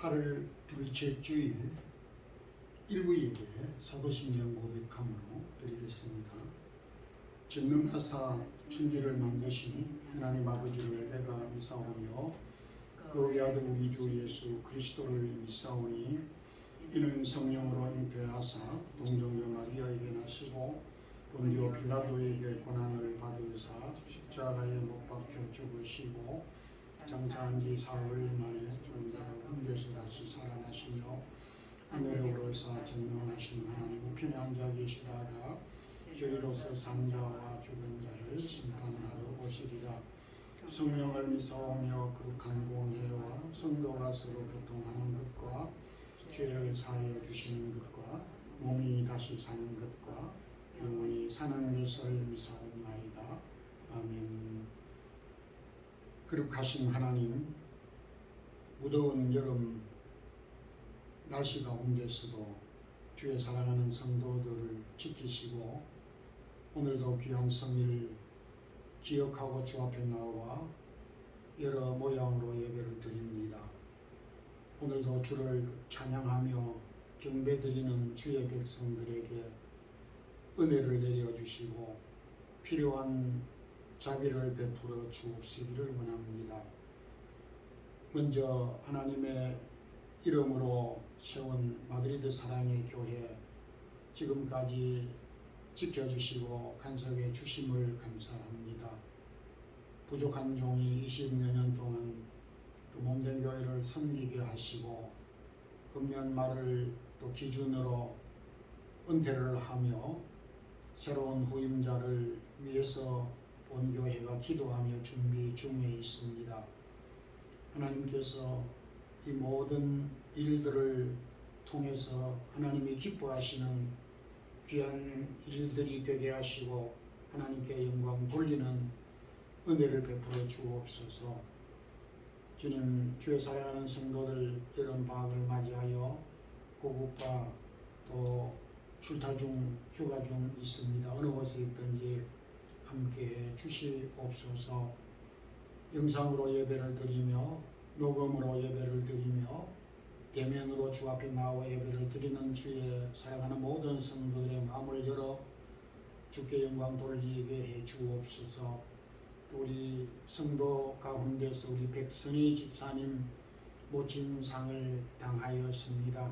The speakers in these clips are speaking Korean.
8월 둘째 주일 일부 예배 사도신경 고백함으로 드리겠습니다. 전능하사 천지를 만드신 하나님 아버지를 내가 믿사오며 그 외아들 우리 주 예수 그리스도를 믿사오니 이는 성령으로 잉태하사 동정녀 마리아에게 나시고 본디오 빌라도에게 고난을 받으사 십자가에 못 박혀 죽으시고 장사한 지 사흘 만에 죽은 자 가운데서 다시 살아나시며 하늘에 오르사 전능하신 하나님 우편에 앉아 계시다가 저리로서 산자와 죽은 자를 심판하러 오시리라. 성령을 믿사오며 거룩한 공회와 성도가 서로 교통하는 것과 죄를 사하여 주시는 것과 몸이 다시 사는 것과 영원히 사는 것을 믿사옵나이다. 아멘. 거룩하신 하나님, 무더운 여름 날씨 가운데서도 주의 사랑하는 성도들을 지키시고 오늘도 귀한 성일을 기억하고 주 앞에 나와 여러 모양으로 예배를 드립니다. 오늘도 주를 찬양하며 경배드리는 주의 백성들에게 은혜를 내려주시고 필요한 자비를 베풀어 주옵시기를 원합니다. 먼저 하나님의 이름으로 세운 마드리드 사랑의 교회 지금까지 지켜주시고 간섭해 주심을 감사합니다. 부족한 종이 20여 년 동안 그 몸된 교회를 섬기게 하시고 금년 말을 또 기준으로 은퇴를 하며 새로운 후임자를 위해서 본교회가 기도하며 준비 중에 있습니다. 하나님께서 이 모든 일들을 통해서 하나님이 기뻐하시는 귀한 일들이 되게 하시고 하나님께 영광 돌리는 은혜를 베풀어 주옵소서. 주님, 주의 사랑하는 성도들 이런 방학을 맞이하여 고국과 또 출타 중 휴가 중 있습니다. 어느 곳에 있든지 함께 주시옵소서. 영상으로 예배를 드리며 녹음으로 예배를 드리며 대면으로 주 앞에 나와 예배를 드리는 주의 사랑하는 모든 성도들의 마음을 열어 주께 영광 돌리게 해 주옵소서. 우리 성도 가운데서 우리 백선희 집사님 모친상을 당하였습니다.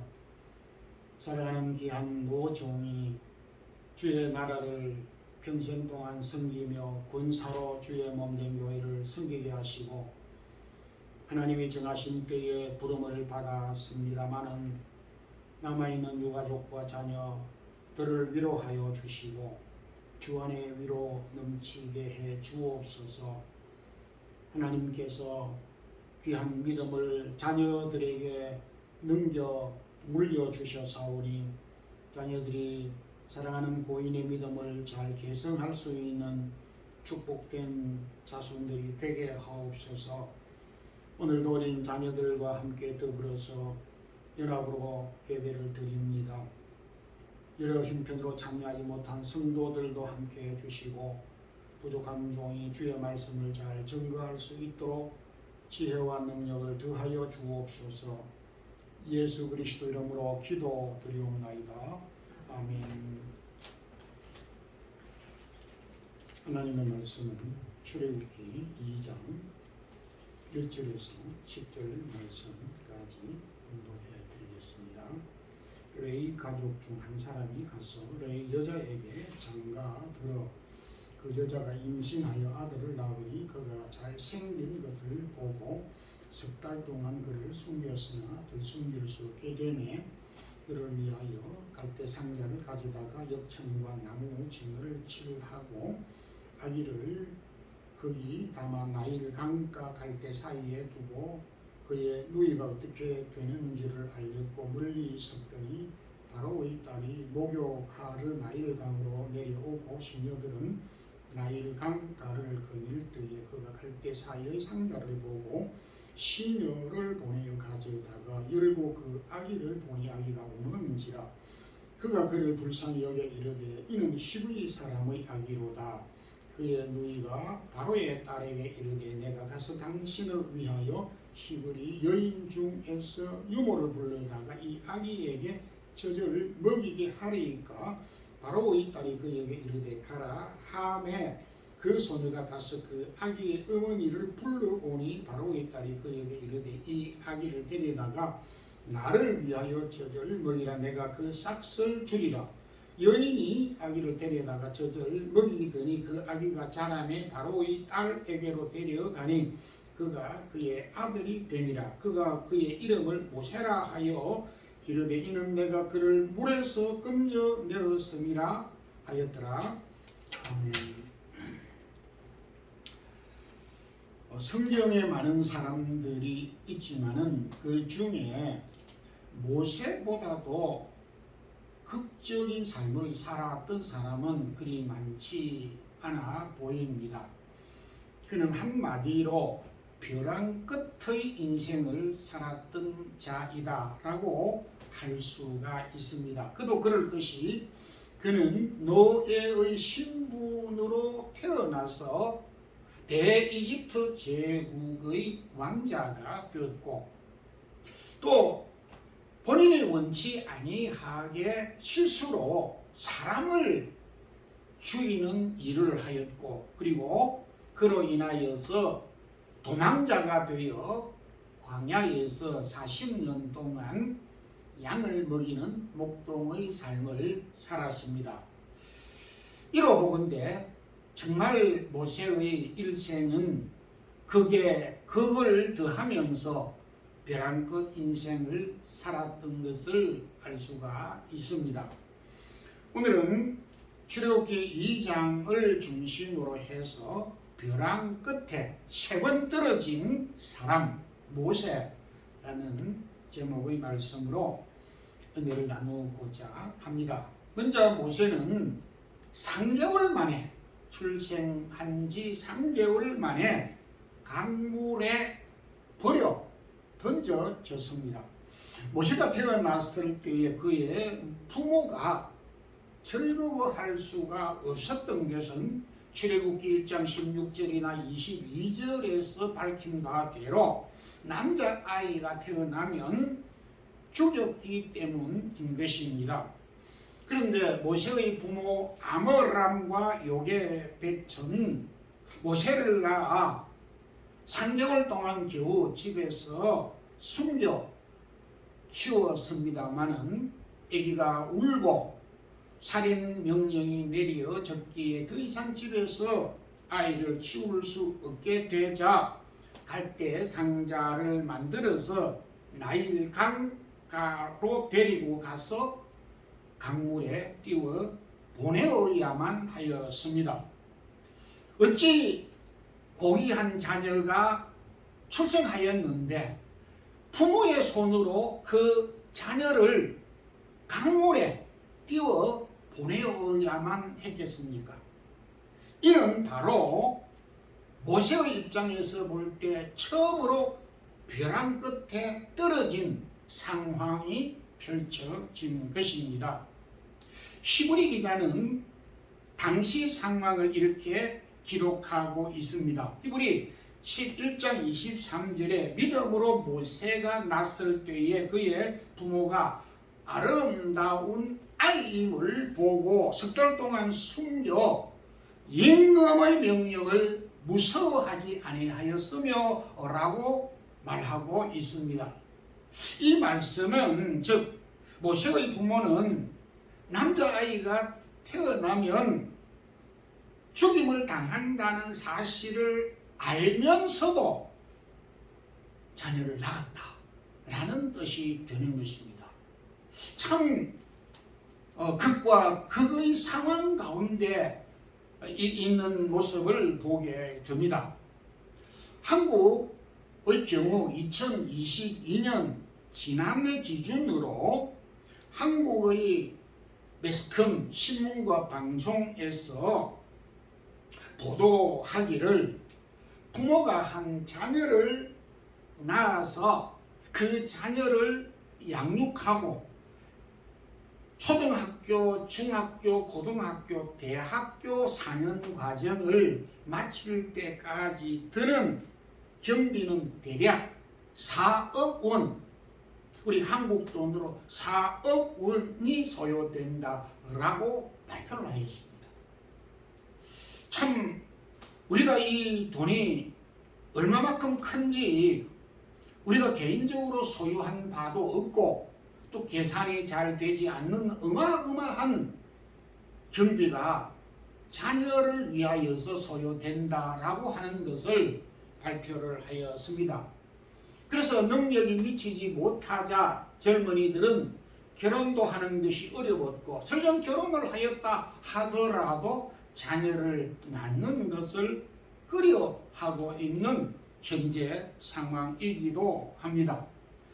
사랑하는 귀한 노종이 주의 나라를 평생 동안 섬기며 권사로 주의 몸된 교회를 섬기게 하시고 하나님이 정하신 때에 부름을 받았습니다마는 남아있는 유가족과 자녀들을 위로하여 주시고 주 안에 위로 넘치게 해 주옵소서. 하나님께서 귀한 믿음을 자녀들에게 물려주셔사오니 자녀들이 사랑하는 고인의 믿음을 잘 계승할 수 있는 축복된 자손들이 되게 하옵소서. 오늘도 어린 자녀들과 함께 더불어서 연합으로 예배를 드립니다. 여러 형편으로 참여하지 못한 성도들도 함께 해주시고 부족한 종이 주의 말씀을 잘 증거할 수 있도록 지혜와 능력을 더하여 주옵소서. 예수 그리스도 이름으로 기도드리옵나이다. 아멘. 하나님의 말씀은 출애굽기 2장 1절에서 10절 말씀까지 공독해 드리겠습니다. 레이 가족 중 한 사람이 가서 레이 여자에게 장가들어 그 여자가 임신하여 아들을 낳으니 그가 잘생긴 것을 보고 석 달 동안 그를 숨겼으나 더 숨길 수 없게 되매 그를 위하여 갈대 상자를 가져다가 역청과 나무 징을 칠하고 아기를 거기 담아 나일 강가 갈대 사이에 두고 그의 누이가 어떻게 되는지를 알렸고 멀리 있었더니 바로의 딸이 목욕하러 나일강으로 내려오고 시녀들은 나일강가를 거닐 때에 그가 갈대 사이의 상자를 보고 시녀를 보내어 가져다가 열고 그 아기를 보니 아기가 우는지라. 그가 그를 불쌍히 여겨 이르되 이는 히브리 사람의 아기로다. 그의 누이가 바로의 딸에게 이르되 내가 가서 당신을 위하여 히브리 여인 중에서 유모를 불러다가 이 아기에게 젖을 먹이게 하리이까 바로의 딸이 그에게 이르되 가라 하매 그 소녀가 가서 그 아기의 어머니를 불러오니 바로의 딸이 그에게 이르되 이 아기를 데려다가 나를 위하여 젖을 먹이라 내가 그 싹을 주리라. 여인이 아기를 데려다가 젖을 먹이더니 그 아기가 자라매 바로의 딸에게로 데려가니 그가 그의 아들이 되니라. 그가 그의 이름을 모세라 하여 이르되 이는 내가 그를 물에서 건져내었음이라 하였더라. 아멘. 성경에 많은 사람들이 있지만은 그 중에 모세보다도 극적인 삶을 살았던 사람은 그리 많지 않아 보입니다. 그는 한마디로 벼랑 끝의 인생을 살았던 자이다라고 할 수가 있습니다. 그도 그럴 것이 그는 노예의 신분으로 태어나서 대이집트 제국의 왕자가 되었고 또 본인이 원치 아니하게 실수로 사람을 죽이는 일을 하였고 그리고 그로 인하여서 도망자가 되어 광야에서 40년 동안 양을 먹이는 목동의 삶을 살았습니다. 이러보건대 정말 모세의 일생은 그걸 더하면서 벼랑끝 인생을 살았던 것을 알 수가 있습니다. 오늘은 출애굽기 2장을 중심으로 해서 벼랑 끝에 3번 떨어진 사람 모세라는 제목의 말씀으로 은혜를 나누고자 합니다. 먼저 모세는 3개월 만에 출생한 지 3개월 만에 강물에 던져졌습니다. 모세가 태어났을 때에 그의 부모가 즐거워할 수가 없었던 것은 출애굽기 1장 16절이나 22절에서 밝힌 바대로 남자아이가 태어나면 죽였기 때문인 것입니다. 그런데 모세의 부모 아므람과 요게벳은 모세를 낳아 3개월 동안 겨우 집에서 숨겨 키웠습니다마는 아기가 울고 살인 명령이 내려졌기에 더 이상 집에서 아이를 키울 수 없게 되자 갈대 상자를 만들어서 나일 강가로 데리고 가서 강물에 띄워 보내어야만 하였습니다. 어찌 고귀한 자녀가 출생하였는데 부모의 손으로 그 자녀를 강물에 띄워 보내어야만 했겠습니까? 이는 바로 모세의 입장에서 볼 때 처음으로 벼랑 끝에 떨어진 상황이 펼쳐진 것입니다. 히브리 기자는 당시 상황을 이렇게 기록하고 있습니다. 히브리 11장 23절에 믿음으로 모세가 났을 때에 그의 부모가 아름다운 아이임을 보고 석 달 동안 숨겨 임금의 명령을 무서워하지 아니하였으며 라고 말하고 있습니다. 이 말씀은 즉 모세의 부모는 남자아이가 태어나면 죽임을 당한다는 사실을 알면서도 자녀를 낳았다라는 뜻이 되는 것입니다. 참 극과 극의 상황 가운데 있는 모습을 보게 됩니다. 한국의 경우 2022년 지난해 기준으로 한국의 매스컴 신문과 방송에서 보도하기를 부모가 한 자녀를 낳아서 그 자녀를 양육하고 초등학교, 중학교, 고등학교, 대학교 4년 과정을 마칠 때까지 드는 경비는 대략 4억 원, 우리 한국 돈으로 4억 원이 소요된다라고 발표를 하였습니다. 참 우리가 이 돈이 얼마만큼 큰지 우리가 개인적으로 소유한 바도 없고 또 계산이 잘 되지 않는 어마어마한 경비가 자녀를 위하여서 소요된다라고 하는 것을 발표를 하였습니다. 그래서 능력이 미치지 못하자 젊은이들은 결혼도 하는 것이 어려웠고 설령 결혼을 하였다 하더라도 자녀를 낳는 것을 꺼려하고 있는 현재 상황이기도 합니다.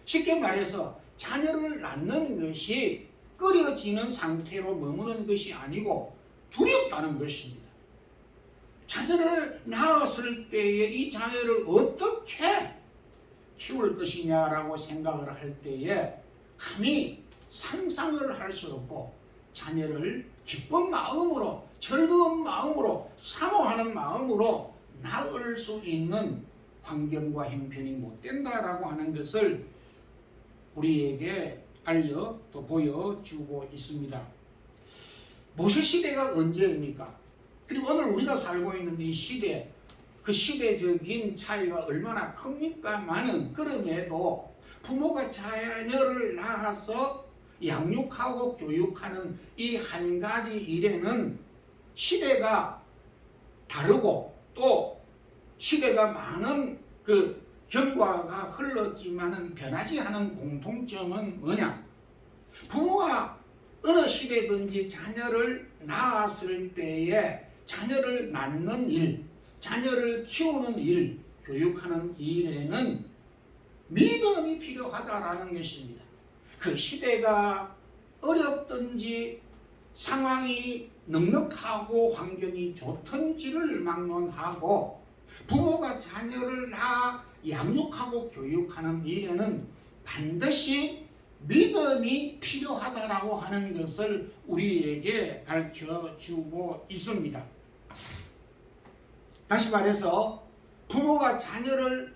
쉽게 말해서 자녀를 낳는 것이 꺼려지는 상태로 머무는 것이 아니고 두렵다는 것입니다. 자녀를 낳았을 때에 이 자녀를 어떻게 키울 것이냐라고 생각을 할 때에 감히 상상을 할 수 없고 자녀를 기쁜 마음으로 즐거운 마음으로 사모하는 마음으로 낳을 수 있는 환경과 형편이 못 된다라고 하는 것을 우리에게 알려 또 보여주고 있습니다. 모세 시대가 언제입니까? 그리고 오늘 우리가 살고 있는 이 시대, 그 시대적인 차이가 얼마나 큽니까만은 그럼에도 부모가 자녀를 낳아서 양육하고 교육하는 이 한 가지 일에는 시대가 다르고 또 시대가 많은 그 결과가 흘렀지만은 변하지 않은 공통점은 뭐냐? 부모가 어느 시대든지 자녀를 낳았을 때에 자녀를 낳는 일, 자녀를 키우는 일, 교육하는 일에는 믿음이 필요하다라는 것입니다. 그 시대가 어렵든지 상황이 넉넉하고 환경이 좋든지를 막론하고 부모가 자녀를 낳아 양육하고 교육하는 일에는 반드시 믿음이 필요하다라고 하는 것을 우리에게 밝혀주고 있습니다. 다시 말해서 부모가 자녀를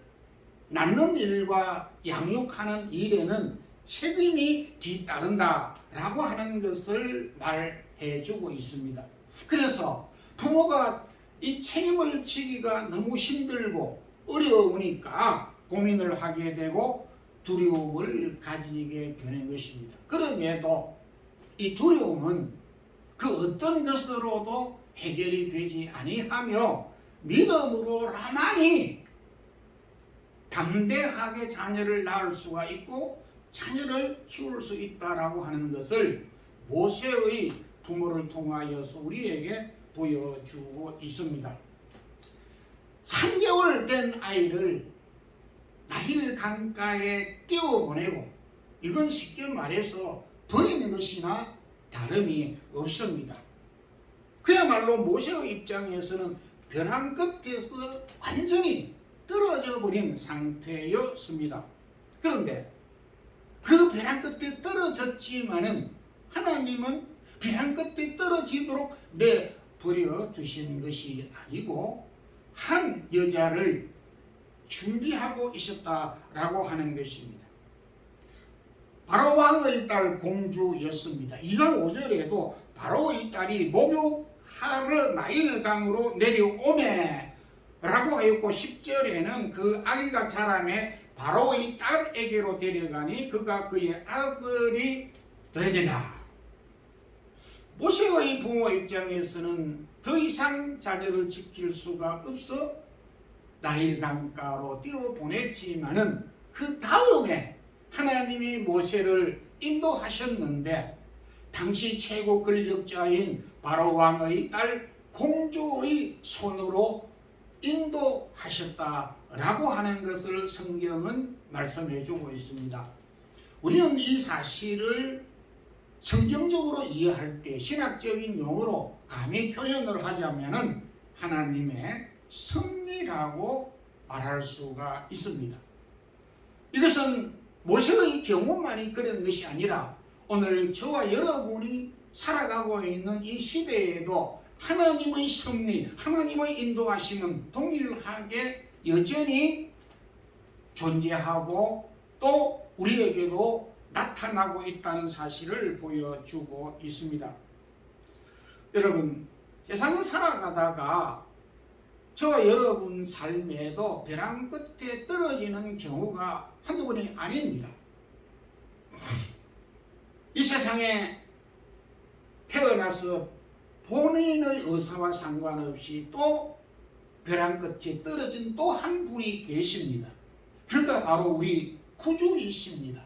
낳는 일과 양육하는 일에는 책임이 뒤따른다라고 하는 것을 말해주고 있습니다. 그래서 부모가 이 책임을 지기가 너무 힘들고 어려우니까 고민을 하게 되고 두려움을 가지게 되는 것입니다. 그럼에도 이 두려움은 그 어떤 것으로도 해결이 되지 아니하며 믿음으로만이 담대하게 자녀를 낳을 수가 있고 자녀를 키울 수 있다라고 하는 것을 모세의 부모를 통하여서 우리에게 보여주고 있습니다. 3개월 된 아이를 나일 강가에 띄워보내고 이건 쉽게 말해서 버리는 것이나 다름이 없습니다. 그야말로 모세의 입장에서는 벼랑 끝에서 완전히 떨어져 버린 상태였습니다. 그런데 그 벼랑 끝에 떨어졌지만은 하나님은 벼랑 끝에 떨어지도록 내버려 주신 것이 아니고 한 여자를 준비하고 있었다라고 하는 것입니다. 바로 왕의 딸 공주였습니다. 2장 5절에도 바로의 딸이 목욕하러 나일강으로 내려오매 라고 하였고 10절에는 그 아기가 자라매 바로의 딸에게로 데려가니 그가 그의 아들이 되리라. 모세의 부모 입장에서는 더 이상 자녀를 지킬 수가 없어 나일강가로 띄워보냈지만은 그 다음에 하나님이 모세를 인도하셨는데 당시 최고 권력자인 바로 왕의 딸 공주의 손으로 인도하셨다라고 하는 것을 성경은 말씀해 주고 있습니다. 우리는 이 사실을 성경적으로 이해할 때 신학적인 용어로 감히 표현을 하자면은 하나님의 섭리라고 말할 수가 있습니다. 이것은 모세의 경우만이 그런 것이 아니라 오늘 저와 여러분이 살아가고 있는 이 시대에도 하나님의 섭리, 하나님의 인도하심은 동일하게 여전히 존재하고 또 우리에게도 나타나고 있다는 사실을 보여주고 있습니다. 여러분, 세상을 살아가다가 저와 여러분 삶에도 벼랑 끝에 떨어지는 경우가 한두 번이 아닙니다. 이 세상에 태어나서 본인의 의사와 상관없이 또 벼랑 끝에 떨어진 또 한 분이 계십니다. 그가 바로 우리 구주이십니다.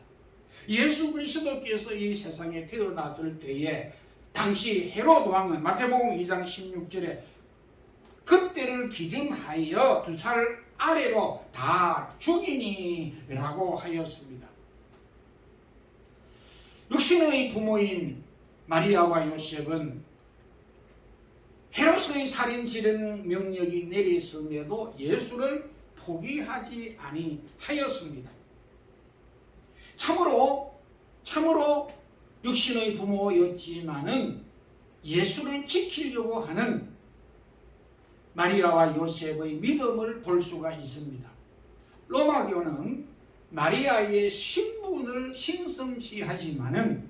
예수 그리스도께서 이 세상에 태어났을 때에 당시 헤롯 왕은 마태복음 2장 16절에 그때를 기준하여 2살 아래로 다 죽이니 라고 하였습니다. 육신의 부모인 마리아와 요셉은 헤롯의 살인 지른 명령이 내렸음에도 예수를 포기하지 아니하였습니다. 참으로 육신의 부모였지만은 예수를 지키려고 하는 마리아와 요셉의 믿음을 볼 수가 있습니다. 로마교는 마리아의 신분을 신성시하지만은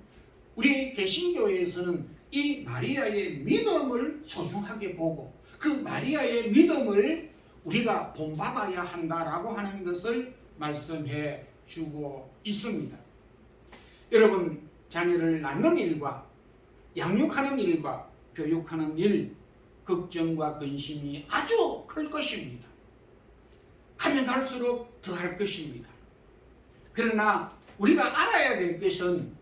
우리 개신교에서는 이 마리아의 믿음을 소중하게 보고 그 마리아의 믿음을 우리가 본받아야 한다라고 하는 것을 말씀해 주고 있습니다. 여러분, 자녀를 낳는 일과 양육하는 일과 교육하는 일, 걱정과 근심이 아주 클 것입니다. 가면 갈수록 더할 것입니다. 그러나 우리가 알아야 될 것은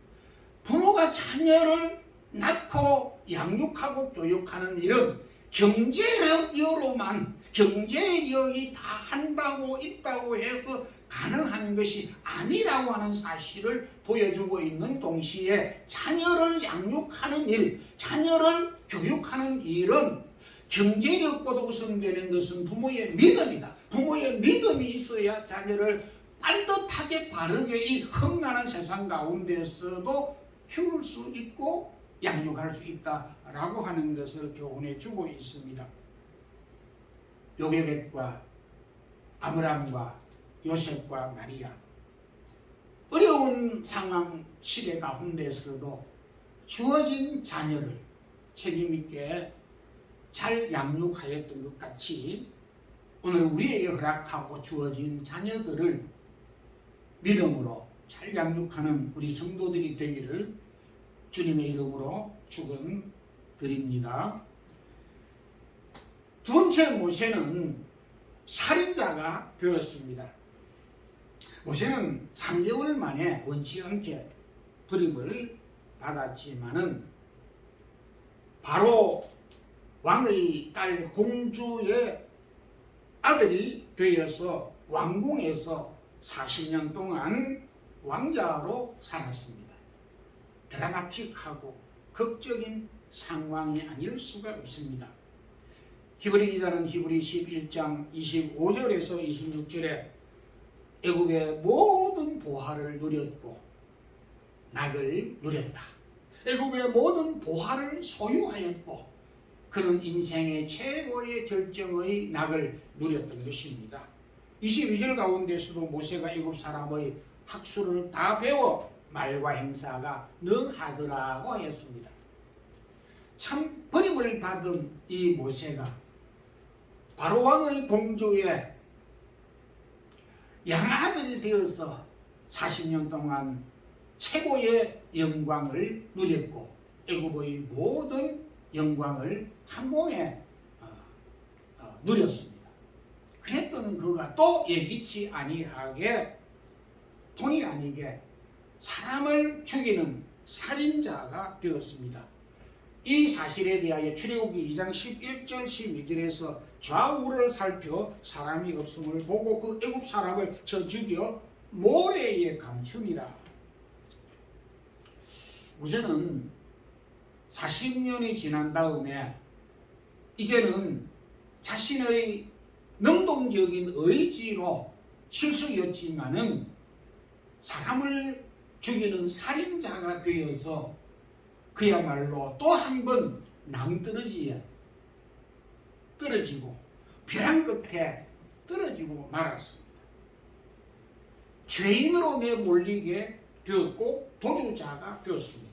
부모가 자녀를 낳고 양육하고 교육하는 일은 경제력으로만 경제력이 다 한다고 있다고 해서 가능한 것이 아니라고 하는 사실을 보여주고 있는 동시에 자녀를 양육하는 일, 자녀를 교육하는 일은 경제력보다 우선되는 것은 부모의 믿음이다. 부모의 믿음이 있어야 자녀를 빨듯하게 바르게 이 험난한 세상 가운데서도 키울 수 있고 양육할 수 있다라고 하는 것을 교훈해 주고 있습니다. 요게벳과 아브람과 요셉과 마리아, 어려운 상황 시대 가운데서도 주어진 자녀를 책임있게 잘 양육하였던 것 같이 오늘 우리에게 허락하고 주어진 자녀들을 믿음으로 잘 양육하는 우리 성도들이 되기를 주님의 이름으로 축원드립니다. 두 번째, 모세는 살인자가 되었습니다. 모세는 3개월 만에 원치 않게 불임을 받았지만은 바로 왕의 딸 공주의 아들이 되어서 왕궁에서 40년 동안 왕자로 살았습니다. 드라마틱하고 극적인 상황이 아닐 수가 없습니다. 히브리 기자는 히브리 11장 25절에서 26절에 애굽의 모든 보화를 누렸고 낙을 누렸다. 애굽의 모든 보화를 소유하였고 그는 인생의 최고의 결정의 낙을 누렸던 것입니다. 22절 가운데서도 모세가 애굽 사람의 학술을 다 배워 말과 행사가 능하더라고 했습니다. 참 버림을 받은 이 모세가 바로 왕의 공주의 양아들이 되어서 40년 동안 최고의 영광을 누렸고 애굽의 모든 영광을 한 몸에 누렸습니다. 그랬던 그가 또 예기치 아니하게 본의 아니게 사람을 죽이는 살인자가 되었습니다. 이 사실에 대하여 출애굽기 2장 11절 12절에서 좌우를 살펴 사람이 없음을 보고 그 애굽 사람을 쳐 죽여 모래에 감추니라. 모세는 40년이 지난 다음에 이제는 자신의 능동적인 의지로 실수였지만은 사람을 죽이는 살인자가 되어서 그야말로 또 한 번 낭떠러지에 떨어지고 벼랑 끝에 떨어지고 말았습니다. 죄인으로 내몰리게 되었고 도주자가 되었습니다.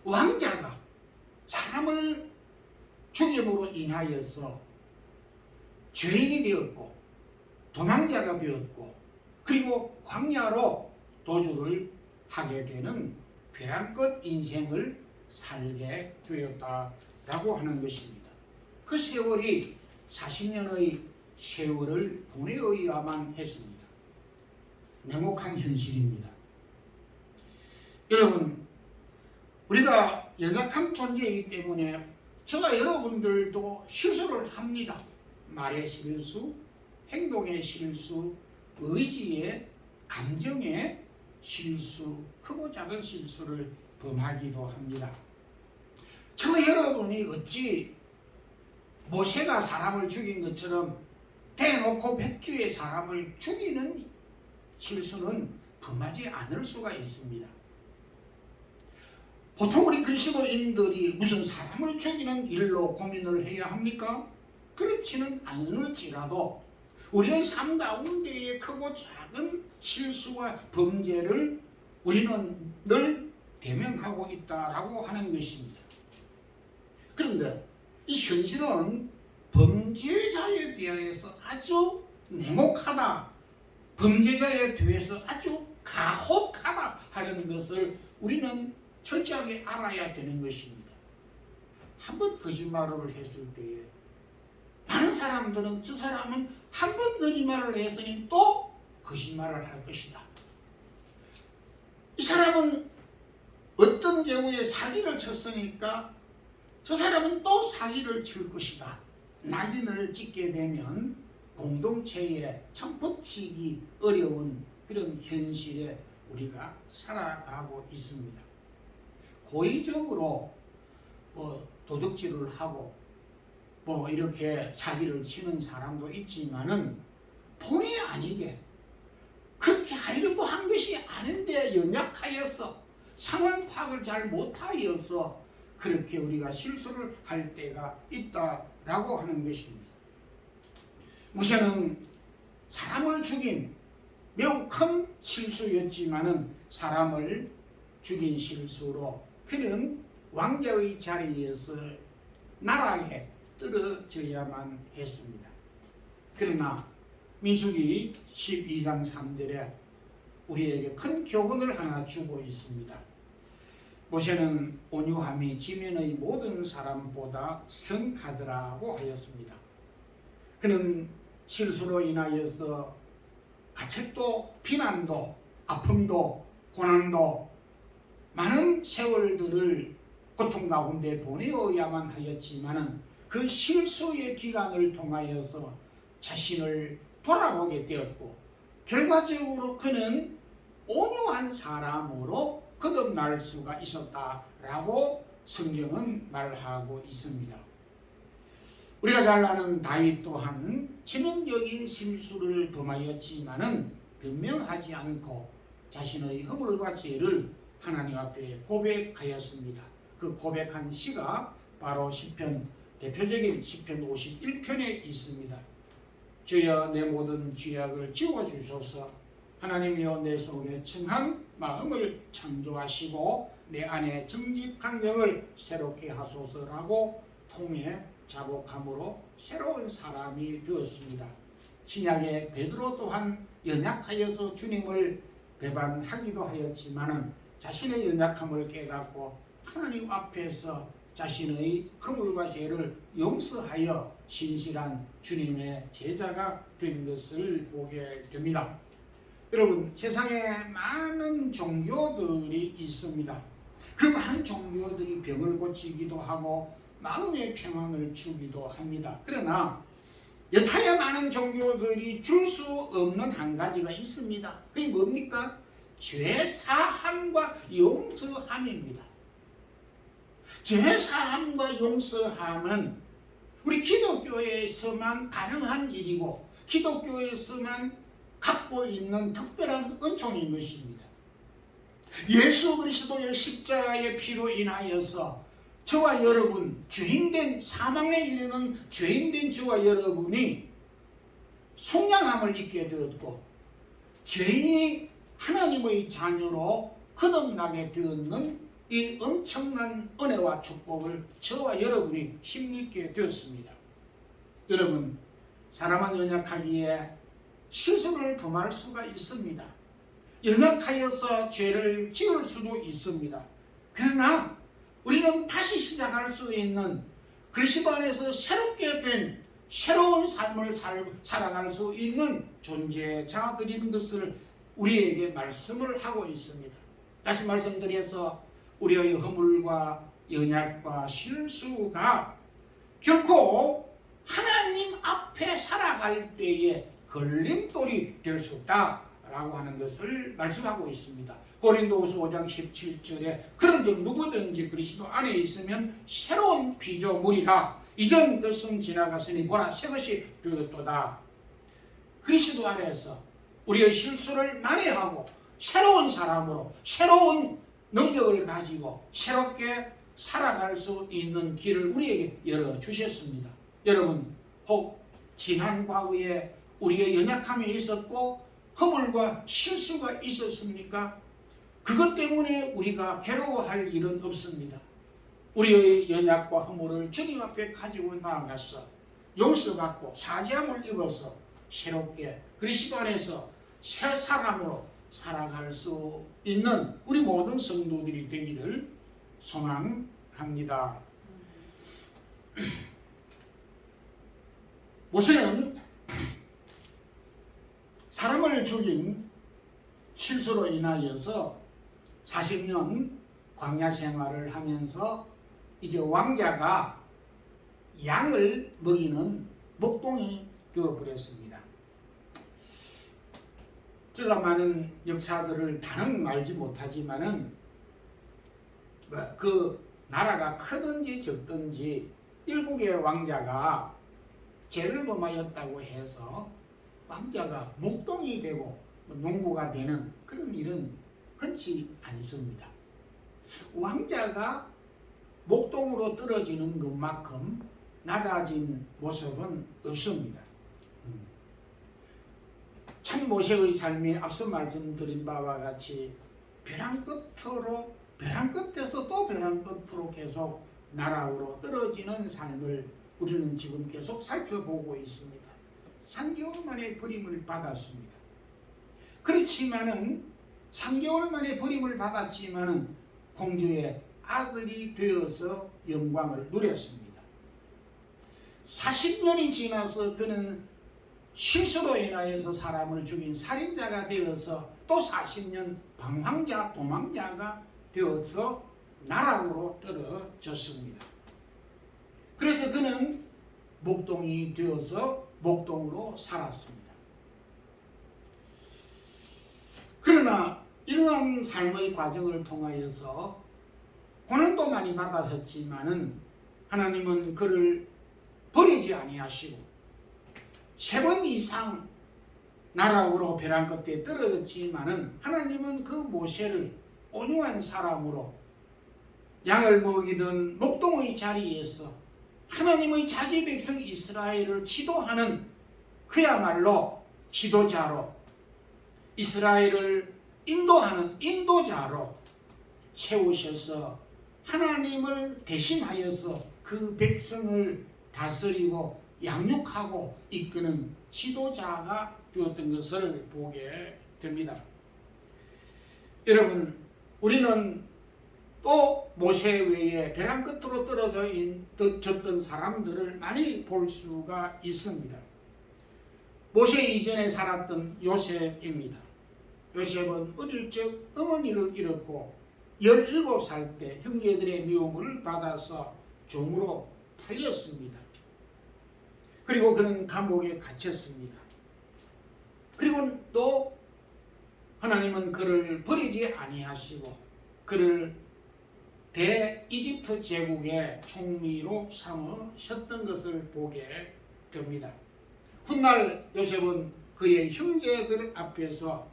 왕자가 사람을 죽임으로 인하여서 죄인이 되었고 도망자가 되었고 그리고 광야로 도주를 하게 되는 벼랑끝 인생을 살게 되었다라고 하는 것입니다. 그 세월이 40년의 세월을 보내어야만 했습니다. 냉혹한 현실입니다. 여러분, 우리가 연약한 존재이기 때문에 저와 여러분들도 실수를 합니다. 말의 실수, 행동의 실수, 의지의, 감정의 실수, 크고 작은 실수를 범하기도 합니다. 저와 여러분이 어찌 모세가 사람을 죽인 것처럼 대놓고 백주의 사람을 죽이는 실수는 범하지 않을 수가 있습니다. 보통 우리 그리스도인들이 무슨 사람을 죽이는 일로 고민을 해야 합니까? 그렇지는 않을지라도 우리의 삶 가운데의 크고 작은 실수와 범죄를 우리는 늘 대면하고 있다라고 하는 것입니다. 그런데 이 현실은 범죄자에 대해서 아주 냉혹하다, 범죄자에 대해서 아주 가혹하다 하는 것을 우리는 철저하게 알아야 되는 것입니다. 한번 거짓말을 했을 때에 많은 사람들은 저 사람은 한 번 거짓말을 했으니 또 거짓말을 할 것이다. 이 사람은 어떤 경우에 사기를 쳤으니까 저 사람은 또 사기를 칠 것이다. 낙인을 찍게 되면 공동체에 참 버티기 어려운 그런 현실에 우리가 살아가고 있습니다. 고의적으로 도둑질을 하고 이렇게 사기를 치는 사람도 있지만은 본의 아니게 그렇게 하려고 한 것이 아닌데 연약하여서 상황 파악을 잘 못하여서 그렇게 우리가 실수를 할 때가 있다라고 하는 것입니다. 모세는 사람을 죽인 매우 큰 실수였지만은 사람을 죽인 실수로 그는 왕자의 자리에서 나락에 떨어져야만 했습니다. 그러나 민수기 12장 3절에 우리에게 큰 교훈을 하나 주고 있습니다. 모세는 온유함이 지면의 모든 사람보다 성하더라고 하였습니다. 그는 실수로 인하여서 가책도 비난도 아픔도 고난도 많은 세월들을 고통 가운데 보내어야만 하였지만은 그 실수의 기간을 통하여서 자신을 돌아보게 되었고 결과적으로 그는 온유한 사람으로 거듭날 수가 있었다라고 성경은 말하고 있습니다. 우리가 잘 아는 다윗 또한 치명적인 실수를 범하였지만은 변명하지 않고 자신의 허물과 죄를 하나님 앞에 고백하였습니다. 그 고백한 시가 바로 시편, 대표적인 시편 51편에 있습니다. 주여 내 모든 죄악을 지워주소서. 하나님이여 내 속에 청한 마음을 창조하시고 내 안에 정직한 영을 새롭게 하소서라고 통해 자복함으로 새로운 사람이 되었습니다. 신약의 베드로 또한 연약하여서 주님을 배반하기도 하였지만은 자신의 연약함을 깨닫고 하나님 앞에서 자신의 허물과 죄를 용서하여 신실한 주님의 제자가 된 것을 보게 됩니다. 여러분, 세상에 많은 종교들이 있습니다. 그 많은 종교들이 병을 고치기도 하고 마음의 평안을 주기도 합니다. 그러나 여타야 많은 종교들이 줄 수 없는 한 가지가 있습니다. 그게 뭡니까? 죄사함과 용서함입니다. 죄사함과 용서함은 우리 기독교에서만 가능한 일이고 기독교에서만 갖고 있는 특별한 은총인 것입니다. 예수 그리스도의 십자가의 피로 인하여서 저와 여러분, 죄인된 사망에 이르는 죄인된 저와 여러분이 속량함을 입게 되었고, 죄인이 하나님의 자녀로 거듭나게 되었는 이 엄청난 은혜와 축복을 저와 여러분이 힘입게 되었습니다. 여러분, 사람은 연약하기에 실수를 범할 수가 있습니다. 연약하여서 죄를 지을 수도 있습니다. 그러나 우리는 다시 시작할 수 있는 그리스도 안에서 새롭게 된 새로운 삶을 살아갈 수 있는 존재자들인 것을 우리에게 말씀을 하고 있습니다. 다시 말씀드려서 우리의 허물과 연약과 실수가 결코 하나님 앞에 살아갈 때에 걸림돌이 될 수 없다라고 하는 것을 말씀하고 있습니다. 고린도후서 5장 17절에 그런즉 누구든지 그리스도 안에 있으면 새로운 피조물이라 이전 것은 지나갔으니 보라 새 것이 되었도다. 그리스도 안에서 우리의 실수를 만회하고 새로운 사람으로 새로운 능력을 가지고 새롭게 살아갈 수 있는 길을 우리에게 열어주셨습니다. 여러분, 혹 지난 과거에 우리의 연약함이 있었고 허물과 실수가 있었습니까? 그것 때문에 우리가 괴로워할 일은 없습니다. 우리의 연약과 허물을 주님 앞에 가지고 나아가서 용서받고 사죄함을 입어서 새롭게 그리스도 안에서 새 사람으로 살아갈 수 있는 우리 모든 성도들이 되기를 소망합니다. 모세는 사람을 죽인 실수로 인하여서 40년 광야 생활을 하면서 이제 왕자가 양을 먹이는 목동이 되어버렸습니다. 제가 많은 역사들을 다는 알지 못하지만은 그 나라가 크든지 적든지 일국의 왕자가 죄를 범하였다고 해서 왕자가 목동이 되고 농부가 되는 그런 일은 흔치 않습니다. 왕자가 목동으로 떨어지는 것만큼 낮아진 모습은 없습니다. 참 모세의 삶이 앞서 말씀드린 바와 같이 벼랑 끝에서 또 벼랑 끝으로 계속 나락으로 떨어지는 삶을 우리는 지금 계속 살펴보고 있습니다. 3개월 만에 버림을 받았습니다. 그렇지만은 3개월 만에 버림을 받았지만은 공주의 아들이 되어서 영광을 누렸습니다. 40년이 지나서 그는 실수로 인하여서 사람을 죽인 살인자가 되어서 또 40년 방황자, 도망자가 되어서 나락으로 떨어졌습니다. 그래서 그는 목동이 되어서 목동으로 살았습니다. 그러나 이러한 삶의 과정을 통하여서 고난도 많이 받았었지만은 하나님은 그를 버리지 아니하시고 3번 이상 나락으로 벼랑 끝에 떨어졌지만은 하나님은 그 모세를 온유한 사람으로 양을 먹이던 목동의 자리에서 하나님의 자기 백성 이스라엘을 지도하는 그야말로 지도자로 이스라엘을 인도하는 인도자로 세우셔서 하나님을 대신하여서 그 백성을 다스리고 양육하고 이끄는 지도자가 되었던 것을 보게 됩니다. 여러분, 우리는 또 모세 외에 벼랑 끝으로 떨어졌던 사람들을 많이 볼 수가 있습니다. 모세 이전에 살았던 요셉입니다. 요셉은 어릴 적 어머니를 잃었고 17살 때 형제들의 미움을 받아서 종으로 팔렸습니다. 그리고 그는 감옥에 갇혔습니다. 그리고 또 하나님은 그를 버리지 아니하시고 그를 대이집트 제국의 총리로 삼으셨던 것을 보게 됩니다. 훗날 요셉은 그의 형제들 앞에서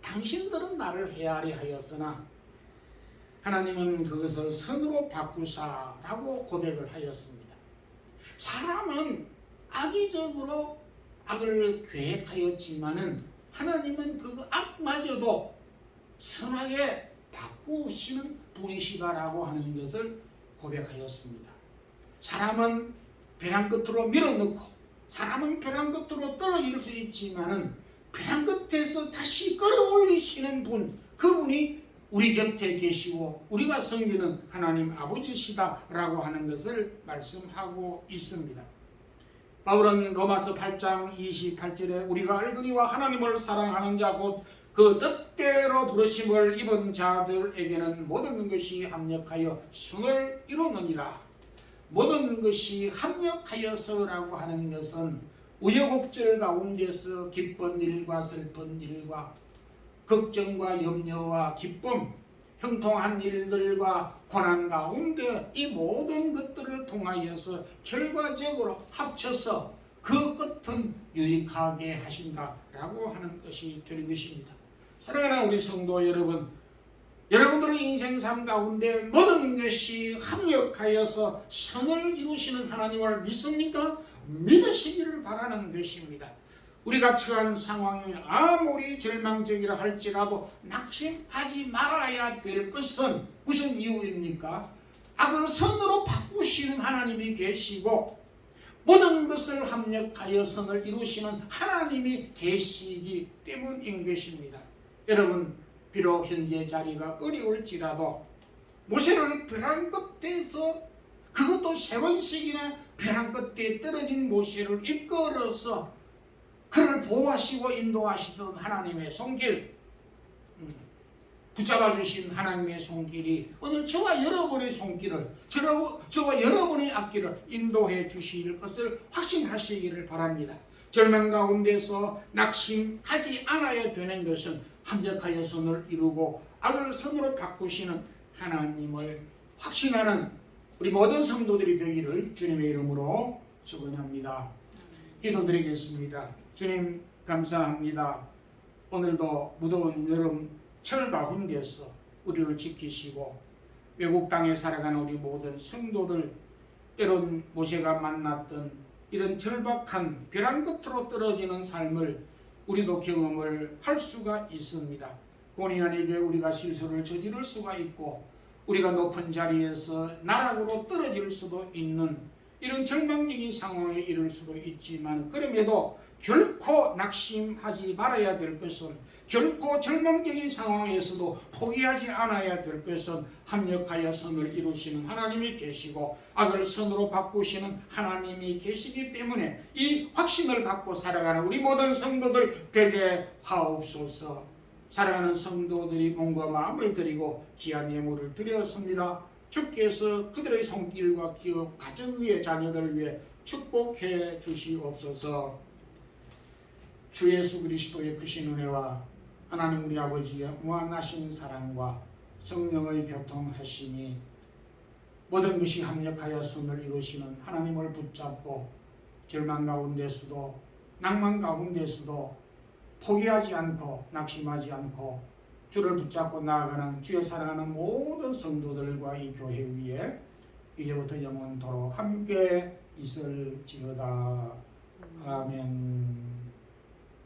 당신들은 나를 헤아려 하였으나 하나님은 그것을 선으로 바꾸사라고 고백을 하였습니다. 사람은 악의적으로 악을 계획하였지만은 하나님은 그 악마저도 선하게 바꾸시는 분이시다라고 하는 것을 고백하였습니다. 사람은 벼랑 끝으로 밀어넣고 사람은 벼랑 끝으로 떨어질 수 있지만은 벼랑 끝에서 다시 끌어올리시는 분, 그분이 우리 곁에 계시고 우리가 섬기는 하나님 아버지시다라고 하는 것을 말씀하고 있습니다. 바울은 로마서 8장 28절에 우리가 알거니와 하나님을 사랑하는 자 곧 그 뜻대로 부르심을 입은 자들에게는 모든 것이 합력하여 성을 이루느니라. 모든 것이 합력하여서라고 하는 것은 우여곡절 가운데서 기쁜 일과 슬픈 일과 걱정과 염려와 기쁨, 형통한 일들과 고난 가운데 이 모든 것들을 통하여서 결과적으로 합쳐서 그 끝은 유익하게 하신다라고 하는 것이 되는 것입니다. 사랑하는 우리 성도 여러분, 여러분들의 인생 삶 가운데 모든 것이 합력하여서 선을 이루시는 하나님을 믿습니까? 믿으시기를 바라는 것입니다. 우리가 처한 상황이 아무리 절망적이라 할지라도 낙심하지 말아야 될 것은 무슨 이유입니까? 악을 선으로 바꾸시는 하나님이 계시고 모든 것을 합력하여 선을 이루시는 하나님이 계시기 때문인 것입니다. 여러분, 비록 현재 자리가 어려울지라도 모세를 벼랑 끝에서, 그것도 세 번씩이나 벼랑 끝에 떨어진 모세를 이끌어서 그를 보호하시고 인도하시던 하나님의 손길, 붙잡아 주신 하나님의 손길이 오늘 저와 여러분의 손길을, 저와 여러분의 앞길을 인도해 주실 것을 확신하시기를 바랍니다. 절망 가운데서 낙심하지 않아야 되는 것은 합력하여 선을 이루고 악을 선으로 바꾸시는 하나님을 확신하는 우리 모든 성도들이 되기를 주님의 이름으로 축원합니다. 기도드리겠습니다. 주님, 감사합니다. 오늘도 무더운 여름 철 가운데서 우리를 지키시고 외국 땅에 살아가는 우리 모든 성도들, 이런 모세가 만났던 이런 절박한 벼랑 끝으로 떨어지는 삶을 우리도 경험을 할 수가 있습니다. 본의 아니게 우리가 실수를 저지를 수가 있고 우리가 높은 자리에서 나락으로 떨어질 수도 있는 이런 절망적인 상황에 이를 수도 있지만, 그럼에도 결코 낙심하지 말아야 될 것은, 결코 절망적인 상황에서도 포기하지 않아야 될 것은 합력하여 선을 이루시는 하나님이 계시고 악을 선으로 바꾸시는 하나님이 계시기 때문에 이 확신을 갖고 살아가는 우리 모든 성도들 되게 하옵소서. 사랑하는 성도들이 몸과 마음을 드리고 귀한 예물을 드렸습니다. 주께서 그들의 손길과 기업, 가정 위에 자녀들 위해 축복해 주시옵소서. 주 예수 그리스도의 크신 은혜와 하나님 우리 아버지의 무한하신 사랑과 성령의 교통하심이 모든 것이 합력하여 선을 이루시는 하나님을 붙잡고 절망 가운데서도 낭만 가운데서도 포기하지 않고 낙심하지 않고 주를 붙잡고 나아가는 주의 사랑하는 모든 성도들과 이 교회 위에 이제부터 영원토록 함께 있을지어다. 아멘.